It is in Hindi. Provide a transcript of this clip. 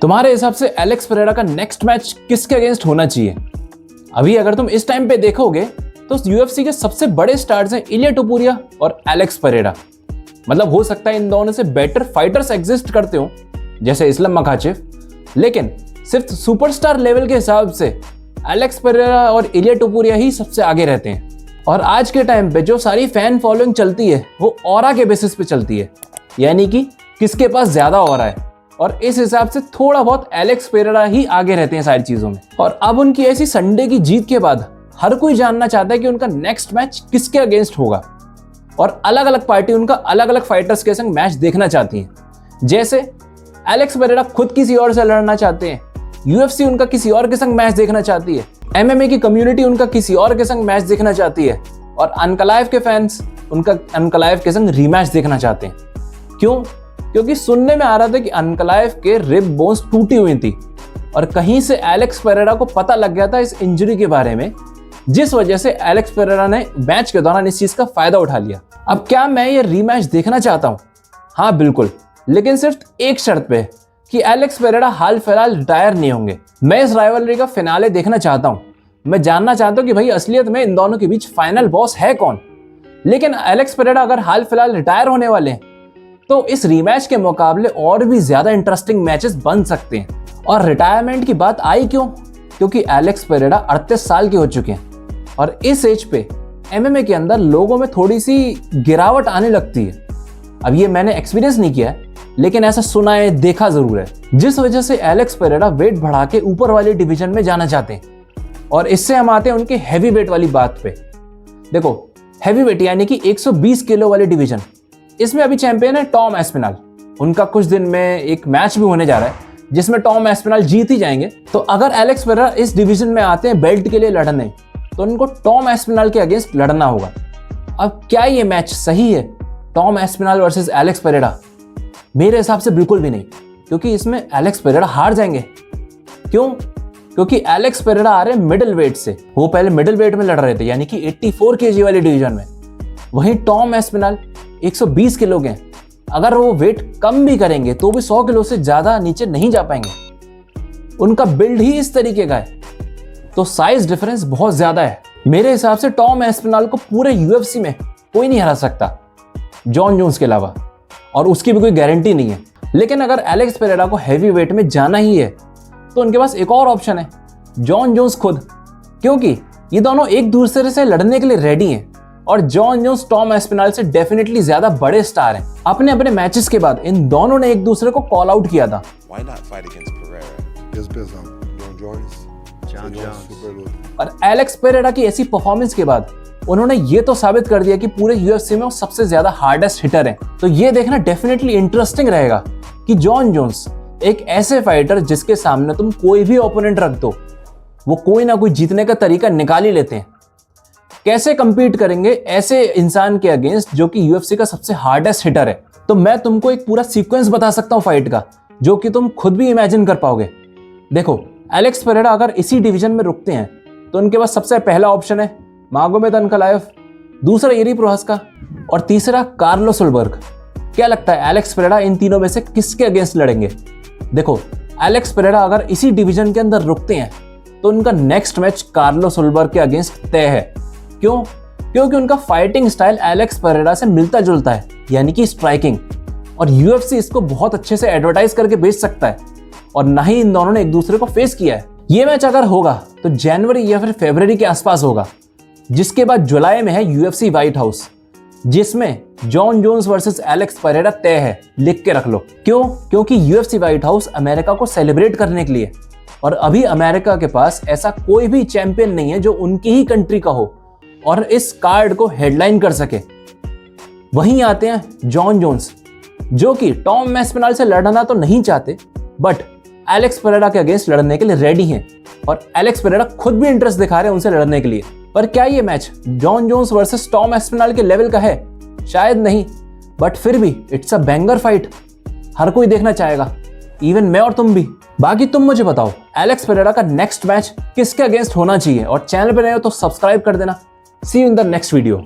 तुम्हारे हिसाब से एलेक्स पेरेरा का नेक्स्ट मैच किसके अगेंस्ट होना चाहिए? अभी अगर तुम इस टाइम पे देखोगे तो यूएफसी के सबसे बड़े स्टार्स हैं इलिया टोपुरिया और एलेक्स पेरेरा। मतलब हो सकता है इन दोनों से बेटर फाइटर्स एग्जिस्ट करते हो जैसे इस्लाम मखाचेव, लेकिन सिर्फ सुपरस्टार लेवल के हिसाब से एलेक्स पेरेरा और इलिया टोपुरिया ही सबसे आगे रहते हैं। और आज के टाइम पे जो सारी फैन फॉलोइंग चलती है वो ऑरा के बेसिस पे चलती है, यानी कि किसके पास ज्यादा ऑरा है, और इस हिसाब से थोड़ा बहुत एलेक्स पेरेरा ही आगे रहते हैं सारी चीजों में। और अब उनकी ऐसी संडे की जीत के बाद हर कोई जानना चाहता है कि उनका नेक्स्ट मैच किसके अगेंस्ट होगा, और अलग अलग पार्टी उनका अलग अलग फाइटर्स के संग मैच देखना चाहती है। जैसे एलेक्स पेरेरा खुद किसी और से लड़ना चाहते हैं, यूएफसी उनका किसी और के संग मैच देखना चाहती है, एमएमए की कम्युनिटी उनका किसी और के संग मैच देखना चाहती है, और अनकलाइव के फैंस उनका अनकलाइव के संग रीमैच देखना चाहते हैं। क्यों? क्योंकि सुनने में आ रहा था कि अनकलाइव के रिब बोन्स टूटी हुई थी और कहीं से एलेक्स पेरेरा को पता लग गया था इस इंजरी के बारे में, जिस वजह से एलेक्स पेरेरा ने मैच के दौरान इस चीज का फायदा उठा लिया। अब क्या मैं ये रीमैच देखना चाहता हूँ? हाँ बिल्कुल, लेकिन सिर्फ एक शर्त पे कि एलेक्स पेरेरा हाल फिलहाल रिटायर नहीं होंगे। मैं इस राइवलरी का फिनाले देखना चाहता हूँ। मैं जानना चाहता हूँ कि भाई असलियत में इन दोनों के बीच फाइनल बॉस है कौन। लेकिन एलेक्स पेरेरा अगर हाल फिलहाल रिटायर होने वाले हैं तो इस रीमैच के मुकाबले और भी ज्यादा इंटरेस्टिंग मैचेस बन सकते हैं। और रिटायरमेंट की बात आई क्यों? क्योंकि एलेक्स पेरेरा 38 साल के हो चुके हैं और इस एज पे एमएमए के अंदर लोगों में थोड़ी सी गिरावट आने लगती है। अब ये मैंने एक्सपीरियंस नहीं किया है, लेकिन ऐसा सुना है, देखा जरूर है, जिस वजह से एलेक्स पेरेरा वेट बढ़ा के ऊपर वाले डिवीजन में जाना चाहते हैं। और इससे हम आते हैं उनके हैवी वेट वाली बात पे। देखो, हैवी वेट यानी कि 120 किलो वाले डिवीजन, इसमें अभी चैंपियन है टॉम एस्पिनल। उनका कुछ दिन में एक मैच भी होने जा रहा है जिसमें टॉम एस्पिनल जीत ही जाएंगे। तो अगर एलेक्स पेरेरा इस डिवीजन में आते हैं बेल्ट के लिए लड़ने, तो उनको टॉम एस्पिनल के अगेंस्ट लड़ना होगा। अब क्या ये मैच सही है, Tom Aspinall versus Alex Pereira? मेरे हिसाब से बिल्कुल भी नहीं, क्योंकि इसमें एलेक्स पेरेरा हार जाएंगे। क्यों? क्योंकि एलेक्स पेरेरा आ रहे हैं मिडिल वेट से। वो पहले मिडिल वेट में लड़ रहे थे, यानी कि 84 kg वाले डिवीजन में। वहीं टॉम एस्पिनल 120 किलो के। अगर वो वेट कम भी करेंगे तो भी 100 किलो से ज्यादा नीचे नहीं जा पाएंगे। उनका बिल्ड ही इस तरीके का है, तो साइज डिफरेंस बहुत ज्यादा है। मेरे हिसाब से टॉम एस्पिनल को पूरे यूएफसी में कोई नहीं हरा सकता जॉन जोन्स के अलावा, और उसकी भी कोई गारंटी नहीं है। लेकिन अगर एलेक्स पेरेरा को हैवी वेट में जाना ही है तो उनके पास एक और ऑप्शन है, जॉन जोन्स खुद। क्योंकि ये दोनों एक दूसरे से लड़ने के लिए रेडी हैं और जॉन जोन्स टॉम एस्पिनल से डेफिनेटली ज्यादा बड़े स्टार हैं। अपने अपने मैचेस के बाद इन दोनों ने एक दूसरे को कॉल आउट किया था। और एलेक्स पेरेरा की ऐसी परफॉर्मेंस के बाद उन्होंने ये तो साबित कर दिया कि पूरे यूएफसी में वो सबसे ज्यादा हार्डेस्ट हिटर हैं। तो ये देखना डेफिनेटली इंटरेस्टिंग रहेगा कि जॉन जोन्स एक ऐसे फाइटर जिसके सामने तुम कोई भी ओपोनेंट रख दो, वो कोई ना कोई जीतने का तरीका निकाल ही लेते हैं। कैसे compete करेंगे ऐसे इंसान के अगेंस्ट जो कि यूएफसी का सबसे हार्डेस्ट हिटर है? तो मैं तुमको एक पूरा सीक्वेंस बता सकता हूं फाइट का, जो कि तुम खुद भी इमेजिन कर पाओगे। देखो, एलेक्स पेरेरा अगर इसी डिवीजन में रुकते हैं तो उनके पास सबसे पहला ऑप्शन है मागोमेद अनकलाएव, दूसरा येरी प्रोहास्का और तीसरा कार्लो सोलबर्ग। क्या लगता है एलेक्स पेरेरा इन तीनों में से किसके अगेंस्ट लड़ेंगे? देखो, एलेक्स पेरेरा अगर इसी डिवीजन के अंदर रुकते हैं तो उनका नेक्स्ट मैच कार्लो सोलबर्ग के अगेंस्ट तय है। क्यों? क्योंकि उनका फाइटिंग स्टाइल एलेक्स पेरेरा से मिलता जुलता है, यानी कि स्ट्राइकिंग, और यूएफसी इसको बहुत अच्छे से एडवर्टाइज करके बेच सकता है। और ना ही इन दोनों ने एक दूसरे को फेस किया है। ये मैच अगर होगा तो जनवरी या फिर फरवरी के आसपास होगा, जिसके बाद जुलाई में है यूएफसी व्हाइट हाउस, जिसमें John Jones versus Alex Pereira तय है। लिख के रख लो। क्यों? क्योंकि यूएफसी व्हाइट हाउस अमेरिका को सेलिब्रेट करने के लिए, और अभी अमेरिका के पास ऐसा कोई भी चैंपियन नहीं है जो उनकी ही कंट्री का हो और इस कार्ड को हेडलाइन कर सके। वहीं आते हैं जॉन जोन्स, जो कि टॉम एस्पिनल से लड़ना तो नहीं चाहते, बट एलेक्स पेरेरा के अगेंस्ट लड़ने के लिए रेडी हैं, और एलेक्स पेरेरा खुद भी इंटरेस्ट दिखा रहे हैं उनसे लड़ने के लिए। पर क्या ये match John Jones versus Tom Aspinall के लेवल का है? शायद नहीं, बट फिर भी इट्स अ बैंगर फाइट। हर कोई देखना चाहेगा, इवन मैं और तुम भी। बाकी तुम मुझे बताओ, एलेक्स पेरेरा का नेक्स्ट मैच किसके अगेंस्ट होना चाहिए? और चैनल पे नए हो तो सब्सक्राइब कर देना। See you in the next video.